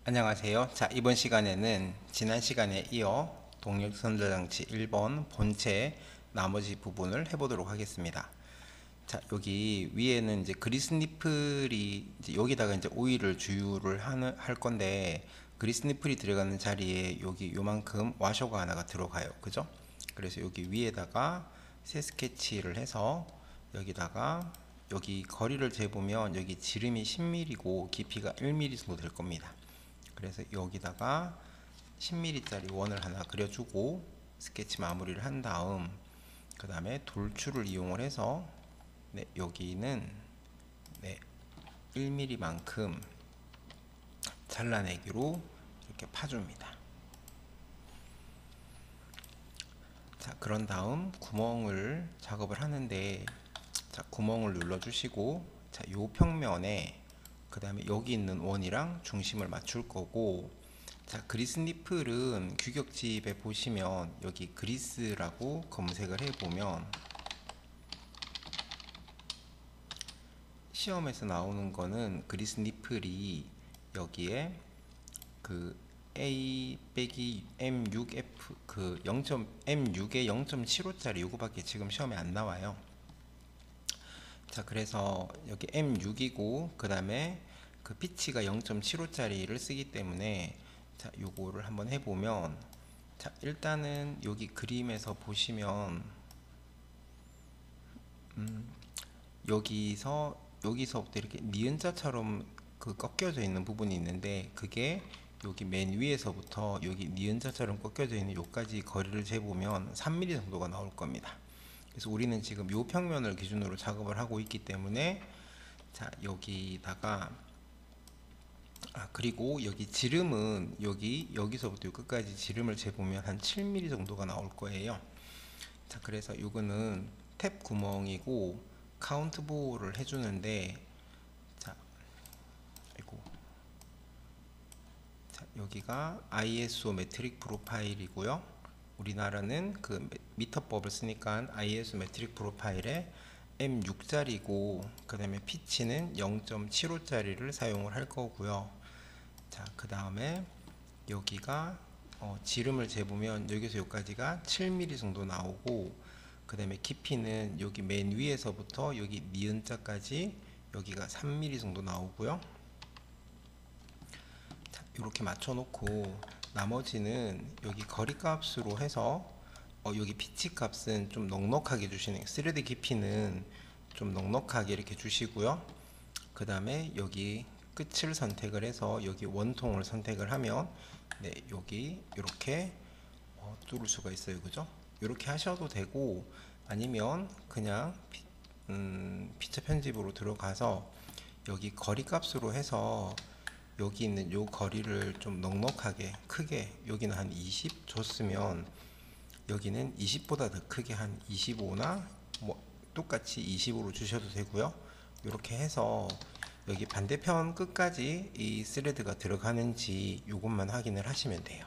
안녕하세요. 자, 이번 시간에는 지난 시간에 이어 동력 선저장치 1번 본체 나머지 부분을 해보도록 하겠습니다. 자, 여기 위에는 이제 그리스 니플이 이제 여기다가 이제 오일을 주유를 할 건데, 그리스 니플이 들어가는 자리에 여기 요만큼 와셔가 하나가 들어가요. 그죠? 그래서 여기 위에다가 새 스케치를 해서 여기다가 여기 거리를 재보면 여기 지름이 10mm고 깊이가 1mm 정도 될 겁니다. 그래서 여기다가 10mm짜리 원을 하나 그려주고 스케치 마무리를 한 다음, 그 다음에 돌출을 이용을 해서 여기는 1mm만큼 잘라내기로 이렇게 파줍니다. 자, 그런 다음 구멍을 작업을 하는데, 자, 구멍을 눌러주시고, 자, 요 평면에 그 다음에 여기 있는 원이랑 중심을 맞출 거고, 자, 그리스 니플은 규격집에 보시면 여기 그리스라고 검색을 해보면 시험에서 나오는 거는 그리스 니플이 여기에 그 A 빼기 M6F 그 0.M6에 0.75짜리 요거밖에 지금 시험에 안 나와요. 자, 그래서 여기 M6이고 그 다음에 그 피치가 0.75짜리를 쓰기 때문에, 자, 요거를 한번 해보면, 자, 일단은 여기 그림에서 보시면 여기서부터 이렇게 니은자처럼 그 꺾여져 있는 부분이 있는데, 그게 여기 맨 위에서부터 여기 니은자처럼 꺾여져 있는 요까지 거리를 재보면 3mm 정도가 나올 겁니다. 그래서 우리는 지금 요 평면을 기준으로 작업을 하고 있기 때문에, 자, 여기다가 그리고 여기 지름은 여기서부터 끝까지 지름을 재보면 한 7mm 정도가 나올 거예요. 자, 그래서 요거는 탭 구멍이고 카운트 보호를 해주는데, 자, 아이고, 자, 여기가 ISO 메트릭 프로파일이고요. 우리나라는 그 미터법을 쓰니까 ISO 메트릭 프로파일에 M6짜리고, 그 다음에 피치는 0.75짜리를 사용을 할 거고요. 자, 그 다음에 여기가 지름을 재보면 여기서 여기까지가 7mm 정도 나오고, 그 다음에 깊이는 여기 맨 위에서부터 여기 니은자까지 여기가 3mm 정도 나오고요. 자, 이렇게 맞춰 놓고 나머지는 여기 거리 값으로 해서 여기 피치 값은 좀 넉넉하게 주시네요. 3D 깊이는 좀 넉넉하게 이렇게 주시고요. 그 다음에 여기 끝을 선택을 해서 여기 원통을 선택을 하면 여기 이렇게 뚫을 수가 있어요. 그죠? 이렇게 하셔도 되고, 아니면 그냥 피처 편집으로 들어가서 여기 거리 값으로 해서 여기 있는 요 거리를 좀 넉넉하게 크게, 여기는 한 20 줬으면 여기는 20보다 더 크게 한 25나 뭐 똑같이 20으로 주셔도 되고요. 이렇게 해서 여기 반대편 끝까지 이 스레드가 들어가는지 요것만 확인을 하시면 돼요.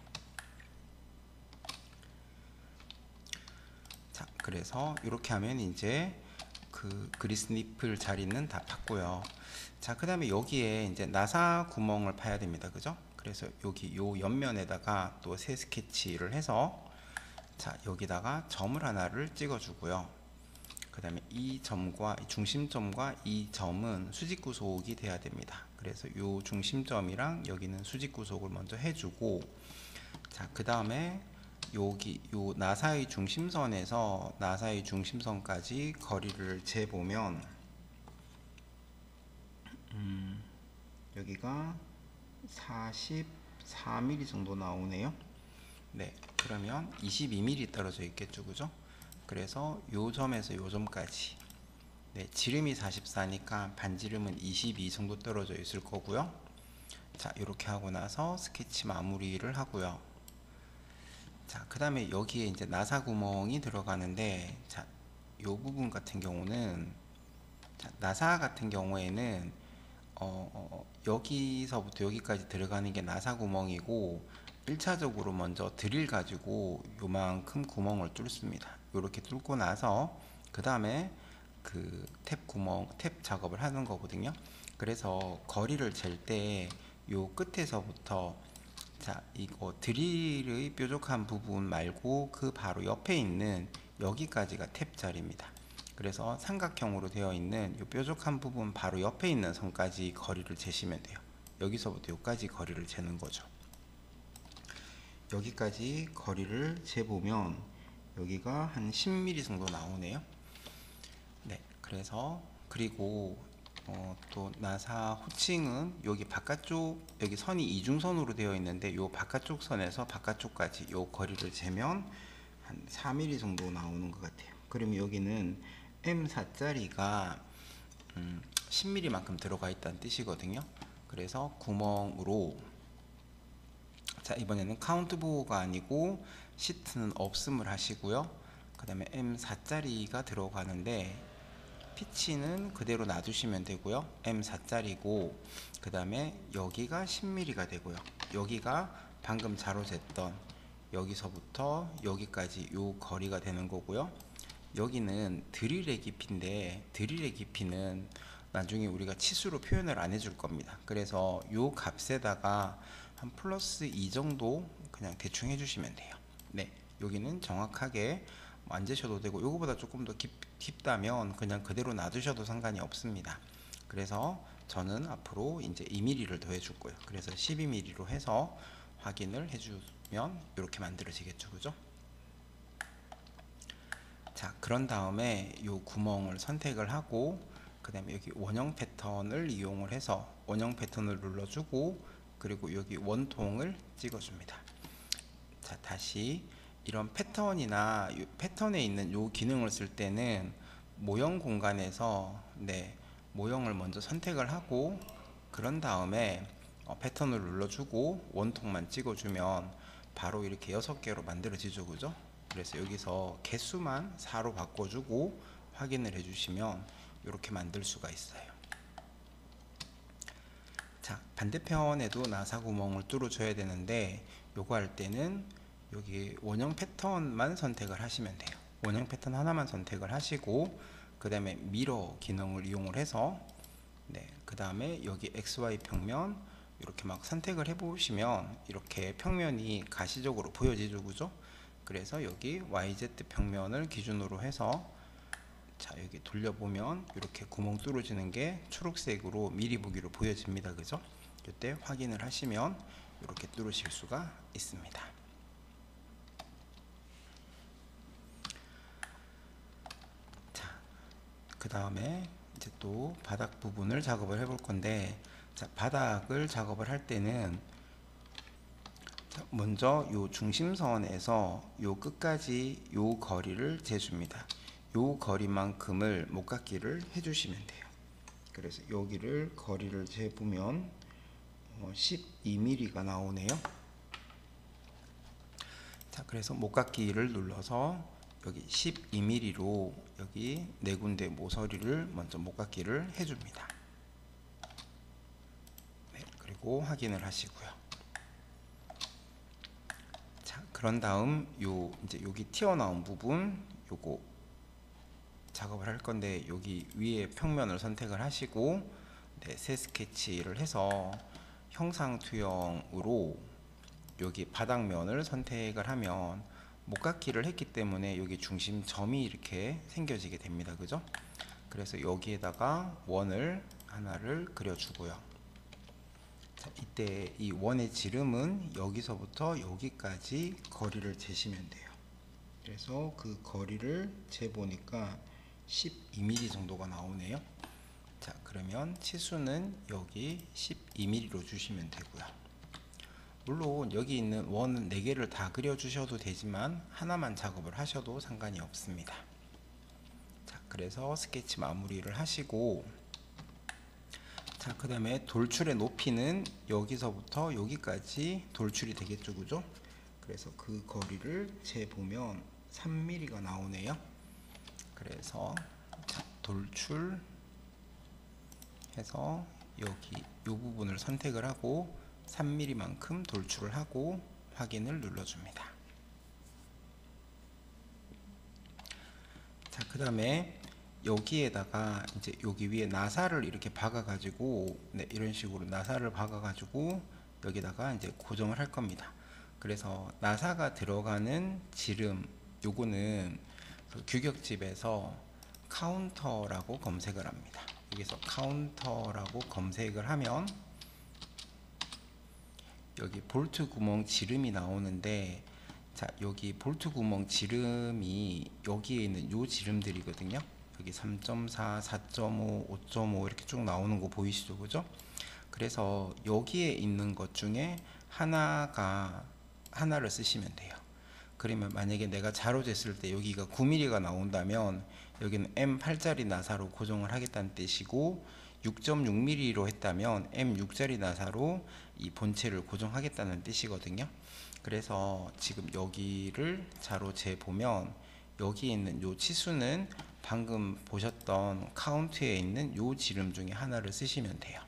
자, 그래서 이렇게 하면 이제 그 그리스 니플 자리는 다 팠고요. 자, 그 다음에 여기에 이제 나사 구멍을 파야 됩니다. 그죠? 그래서 여기 요 옆면에다가 또 새 스케치를 해서, 자, 여기다가 점을 하나를 찍어 주고요. 그 다음에 이 점과 중심점과 이 점은 수직 구속이 돼야 됩니다. 그래서 요 중심점이랑 여기는 수직 구속을 먼저 해주고, 자, 그 다음에 여기 요 나사의 중심선에서 나사의 중심선까지 거리를 재보면 여기가 44mm 정도 나오네요. 네, 그러면 22mm 떨어져 있겠죠. 그죠? 그래서 요 점에서 요 점까지, 지름이 44니까 반지름은 22 정도 떨어져 있을 거고요. 자, 이렇게 하고 나서 스케치 마무리를 하고요. 자, 그 다음에 여기에 이제 나사 구멍이 들어가는데, 자, 요 부분 같은 경우는, 자, 나사 같은 경우에는 여기서부터 여기까지 들어가는 게 나사 구멍이고, 1차적으로 먼저 드릴 가지고 요만큼 구멍을 뚫습니다. 이렇게 뚫고 나서 그 다음에 그 탭 구멍, 탭 작업을 하는 거거든요. 그래서 거리를 잴 때 요 끝에서부터, 자, 이거 드릴의 뾰족한 부분 말고 그 바로 옆에 있는 여기까지가 탭 자리입니다. 그래서 삼각형으로 되어 있는 요 뾰족한 부분 바로 옆에 있는 선까지 거리를 재시면 돼요. 여기서부터 여기까지 거리를 재는 거죠. 여기까지 거리를 재보면 여기가 한 10mm 정도 나오네요. 네, 그래서 그리고 또 나사 호칭은 여기 바깥쪽, 여기 선이 이중선으로 되어 있는데 요 바깥쪽 선에서 바깥쪽까지 요 거리를 재면 한 4mm 정도 나오는 것 같아요. 그러면 여기는 M4짜리가 10mm 만큼 들어가 있다는 뜻이거든요. 그래서 구멍으로, 자, 이번에는 카운트 보호가 아니고 시트는 없음을 하시고요. 그 다음에 M4짜리가 들어가는데 피치는 그대로 놔두시면 되고요. M4짜리고, 그 다음에 여기가 10mm가 되고요. 여기가 방금 자로 쟀던 여기서부터 여기까지 요 거리가 되는 거고요. 여기는 드릴의 깊이인데 드릴의 깊이는 나중에 우리가 치수로 표현을 안 해줄 겁니다. 그래서 요 값에다가 한 플러스 2 정도 그냥 대충 해주시면 돼요. 네, 여기는 정확하게 만지셔도 되고, 요거보다 조금 더 깊다면 그냥 그대로 놔두셔도 상관이 없습니다. 그래서 저는 앞으로 이제 2mm를 더 해줄 거예요. 그래서 12mm로 해서 확인을 해주면 이렇게 만들어지겠죠, 그죠? 자, 그런 다음에 요 구멍을 선택을 하고, 그 다음에 여기 원형 패턴을 이용을 해서 원형 패턴을 눌러주고, 그리고 여기 원통을 찍어줍니다. 자, 다시 이런 패턴이나 패턴에 있는 요 기능을 쓸 때는 모형 공간에서, 네, 모형을 먼저 선택을 하고 그런 다음에 패턴을 눌러주고 원통만 찍어주면 바로 이렇게 6개로 만들어지죠, 그죠? 그래서 여기서 개수만 4로 바꿔주고 확인을 해주시면 이렇게 만들 수가 있어요. 자, 반대편에도 나사 구멍을 뚫어줘야 되는데 요거 할 때는 여기 원형 패턴만 선택을 하시면 돼요. 원형 패턴 하나만 선택을 하시고, 그 다음에 미러 기능을 이용을 해서, 네, 그 다음에 여기 XY 평면 이렇게 막 선택을 해 보시면 이렇게 평면이 가시적으로 보여지죠, 그죠? 그래서 여기 YZ 평면을 기준으로 해서, 자, 여기 돌려보면 이렇게 구멍 뚫어지는 게 초록색으로 미리 보기로 보여집니다, 그죠? 이때 확인을 하시면 이렇게 뚫으실 수가 있습니다. 그 다음에 이제 또 바닥 부분을 작업을 해 볼 건데, 자, 바닥을 작업을 할 때는 먼저 요 중심선에서 요 끝까지 요 거리를 재줍니다. 요 거리만큼을 목깎이를 해주시면 돼요. 그래서 여기를 거리를 재보면 12mm가 나오네요. 자, 그래서 목깎이를 눌러서 여기 12mm로 여기 4군데 모서리를 먼저 목깎이를 해줍니다. 네, 그리고 확인을 하시고요. 자, 그런 다음 요 이제 여기 튀어나온 부분 요거 작업을 할 건데, 여기 위에 평면을 선택을 하시고, 네, 새 스케치를 해서 형상 투영으로 여기 바닥면을 선택을 하면 목깎이를 했기 때문에 여기 중심점이 이렇게 생겨지게 됩니다, 그죠? 그래서 여기에다가 원을 하나를 그려주고요. 자, 이때 이 원의 지름은 여기서부터 여기까지 거리를 재시면 돼요. 그래서 그 거리를 재보니까 12mm 정도가 나오네요. 자, 그러면 치수는 여기 12mm로 주시면 되고요. 물론 여기 있는 원은 4개를 다 그려주셔도 되지만 하나만 작업을 하셔도 상관이 없습니다. 자, 그래서 스케치 마무리를 하시고, 자, 그 다음에 돌출의 높이는 여기서부터 여기까지 돌출이 되겠죠, 그죠? 그래서 그 거리를 재보면 3mm가 나오네요. 그래서 자, 돌출 해서 여기 이 부분을 선택을 하고 3mm만큼 돌출을 하고 확인을 눌러줍니다. 자, 그 다음에 여기에다가 이제 여기 위에 나사를 이렇게 박아 가지고 네, 이런 식으로 나사를 박아 가지고 여기다가 이제 고정을 할 겁니다. 그래서 나사가 들어가는 지름 요거는 그 규격집에서 카운터라고 검색을 합니다. 여기서 카운터라고 검색을 하면 여기 볼트 구멍 지름이 나오는데, 자 여기 볼트 구멍 지름이 여기에 있는 요 지름들이거든요. 여기 3.4, 4.5, 5.5 이렇게 쭉 나오는 거 보이시죠? 그죠? 그래서 여기에 있는 것 중에 하나를 쓰시면 돼요. 그러면 만약에 내가 자로 쟀을 때 여기가 9mm가 나온다면 여기는 M8짜리 나사로 고정을 하겠다는 뜻이고, 6.6mm로 했다면 M6짜리 나사로 이 본체를 고정하겠다는 뜻이거든요. 그래서 지금 여기를 자로 재 보면 여기에 있는 요 치수는 방금 보셨던 카운트에 있는 요 지름 중에 하나를 쓰시면 돼요.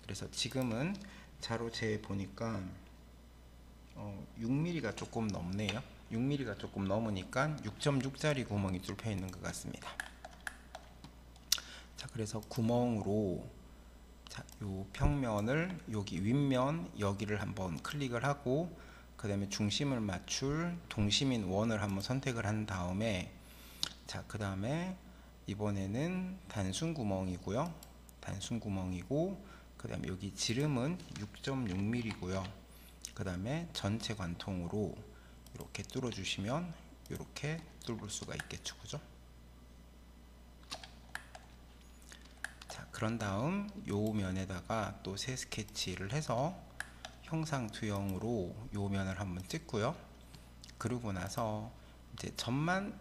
그래서 지금은 자로 재 보니까 6mm가 조금 넘네요. 6mm가 조금 넘으니까 6.6짜리 구멍이 뚫혀 있는 것 같습니다. 자, 그래서 구멍으로 자, 요 평면을 여기 윗면 여기를 한번 클릭을 하고, 그 다음에 중심을 맞출 동심인 원을 한번 선택을 한 다음에, 자, 그 다음에 이번에는 단순 구멍이고요. 단순 구멍이고, 그 다음에 여기 지름은 6.6mm고요. 그 다음에 전체 관통으로 이렇게 뚫어 주시면 이렇게 뚫을 수가 있겠죠. 그죠? 자, 그런 다음 요 면에다가 또 새 스케치를 해서 형상투영으로 요 면을 한번 찍고요. 그러고 나서 이제 점만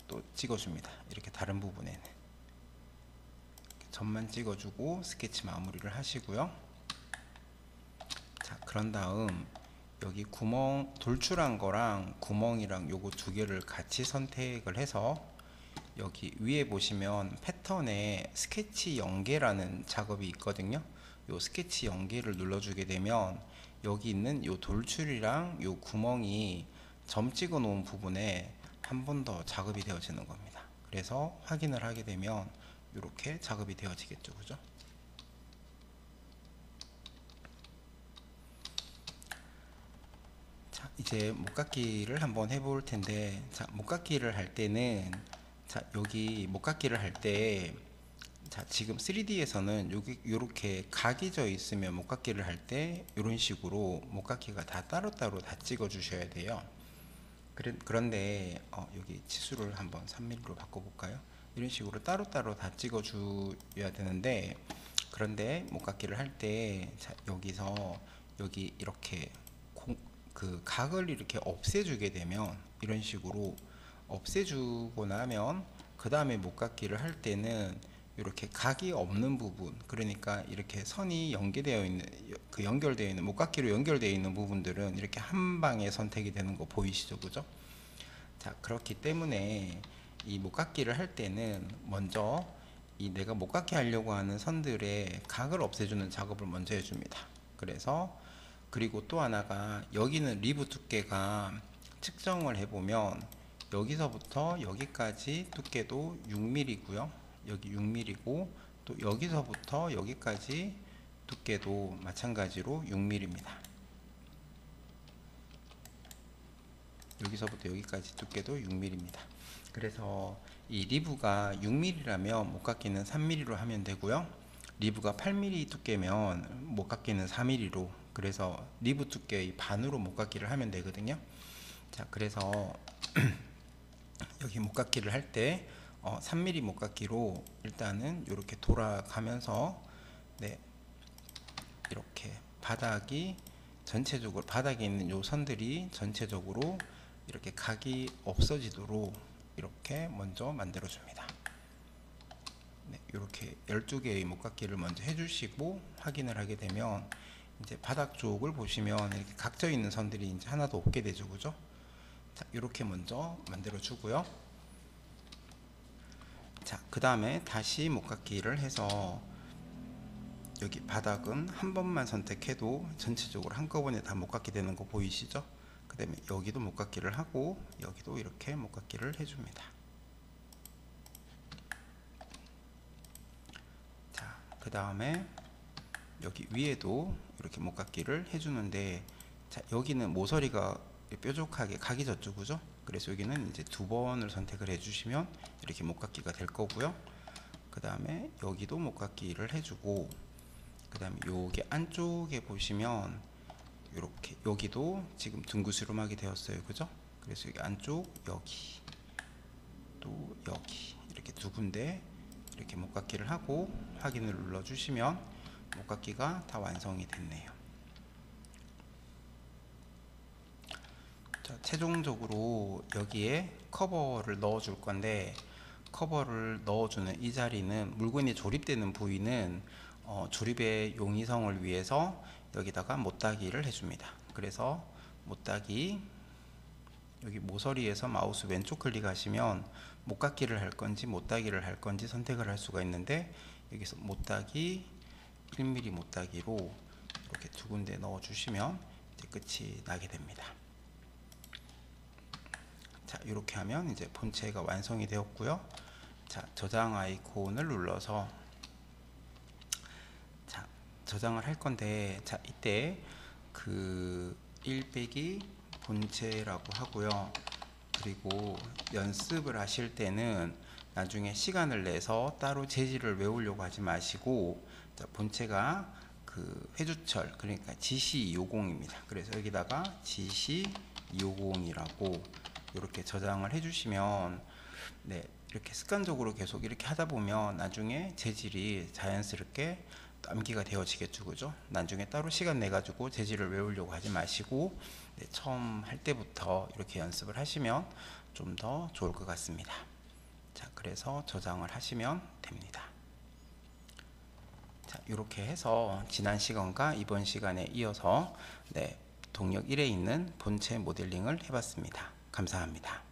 또 찍어줍니다. 이렇게 다른 부분에는 점만 찍어주고 스케치 마무리를 하시고요. 자, 그런 다음 여기 구멍 돌출한 거랑 구멍이랑 요거 두 개를 같이 선택을 해서 여기 위에 보시면 패턴에 스케치 연계라는 작업이 있거든요. 요 스케치 연계를 눌러주게 되면 여기 있는 요 돌출이랑 요 구멍이 점 찍어 놓은 부분에 한 번 더 작업이 되어지는 겁니다. 그래서 확인을 하게 되면 이렇게 작업이 되어지겠죠. 그죠? 자, 이제 목깎이를 한번 해볼 텐데, 자, 목깎이를 할 때는, 자, 여기 목깎이를 할 때, 자, 지금 3D에서는 여기 이렇게 각이 져 있으면 목깎이를 할 때 이런 식으로 목깎이가 다 따로따로 다 찍어 주셔야 돼요. 그런데 여기 치수를 한번 3mm로 바꿔볼까요? 이런 식으로 따로따로 다 찍어 줘야 되는데, 그런데 목깎이를 할 때 여기서 여기 이렇게 그 각을 이렇게 없애주게 되면, 이런 식으로 없애주고 나면 그 다음에 목깎이를 할 때는 이렇게 각이 없는 부분, 그러니까 이렇게 선이 연계되어 있는, 그 연결되어 있는 목깎이로 연결되어 있는 부분들은 이렇게 한 방에 선택이 되는 거 보이시죠? 그죠? 자, 그렇기 때문에 이 목깎이를 할 때는 먼저 이 내가 목깎이 하려고 하는 선들의 각을 없애주는 작업을 먼저 해줍니다. 그리고 또 하나가, 여기는 리브 두께가 측정을 해보면 여기서부터 여기까지 두께도 6mm고요. 여기 6mm고, 또 여기서부터 여기까지 두께도 마찬가지로 6mm입니다. 여기서부터 여기까지 두께도 6mm입니다. 그래서 이 리브가 6mm라면 목깎이는 3mm로 하면 되고요. 리브가 8mm 두께면 목깎이는 4mm로, 그래서 리브 두께의 반으로 목깎이를 하면 되거든요. 자, 그래서 여기 목깎이를 할 때 3mm 목깎이로 일단은 이렇게 돌아가면서, 네, 이렇게 바닥이 전체적으로, 바닥에 있는 요 선들이 전체적으로 이렇게 각이 없어지도록 이렇게 먼저 만들어 줍니다. 네, 이렇게 12개의 목깎이를 먼저 해주시고 확인을 하게 되면 이제 바닥 쪽을 보시면 이렇게 각져 있는 선들이 이제 하나도 없게 되죠. 그죠? 자, 이렇게 먼저 만들어 주고요. 자, 그 다음에 다시 목깎이를 해서 여기 바닥은 한 번만 선택해도 전체적으로 한꺼번에 다 목깎이 되는 거 보이시죠? 그 다음에 여기도 목깎이를 하고 여기도 이렇게 목깎이를 해줍니다. 그 다음에 여기 위에도 이렇게 목깎이를 해주는데, 자, 여기는 모서리가 뾰족하게 각이 졌죠, 그죠? 그래서 여기는 이제 2번을 선택을 해주시면 이렇게 목깎이가 될 거고요. 그 다음에 여기도 목깎이를 해주고, 그 다음에 여기 안쪽에 보시면 이렇게 여기도 지금 둥그스름하게 되었어요, 그죠? 그래서 여기 안쪽, 여기 또 여기 이렇게 2군데 이렇게 목깎이를 하고 확인을 눌러 주시면 목깎이가 다 완성이 됐네요. 자, 최종적으로 여기에 커버를 넣어 줄 건데, 커버를 넣어주는 이 자리는, 물건이 조립되는 부위는 조립의 용이성을 위해서 여기다가 못따기를 해줍니다. 그래서 못따기, 여기 모서리에서 마우스 왼쪽 클릭하시면 못깎이를 할 건지 못따기를 할 건지 선택을 할 수가 있는데, 여기서 못따기 1mm 못따기로 이렇게 2군데 넣어 주시면 이제 끝이 나게 됩니다. 자, 이렇게 하면 이제 본체가 완성이 되었고요. 자, 저장 아이콘을 눌러서 자, 저장을 할 건데, 자, 이때 그 1빼기 본체라고 하고요. 그리고 연습을 하실 때는 나중에 시간을 내서 따로 재질을 외우려고 하지 마시고, 자, 본체가 그 회주철, 그러니까 GC250입니다. 그래서 여기다가 GC250이라고 이렇게 저장을 해주시면, 네, 이렇게 습관적으로 계속 이렇게 하다 보면 나중에 재질이 자연스럽게 암기가 되어지겠죠, 그죠? 나중에 따로 시간 내 가지고 재질을 외우려고 하지 마시고, 네, 처음 할 때부터 이렇게 연습을 하시면 좀 더 좋을 것 같습니다. 자, 그래서 저장을 하시면 됩니다. 자, 이렇게 해서 지난 시간과 이번 시간에 이어서, 네, 동력 1에 있는 본체 모델링을 해봤습니다. 감사합니다.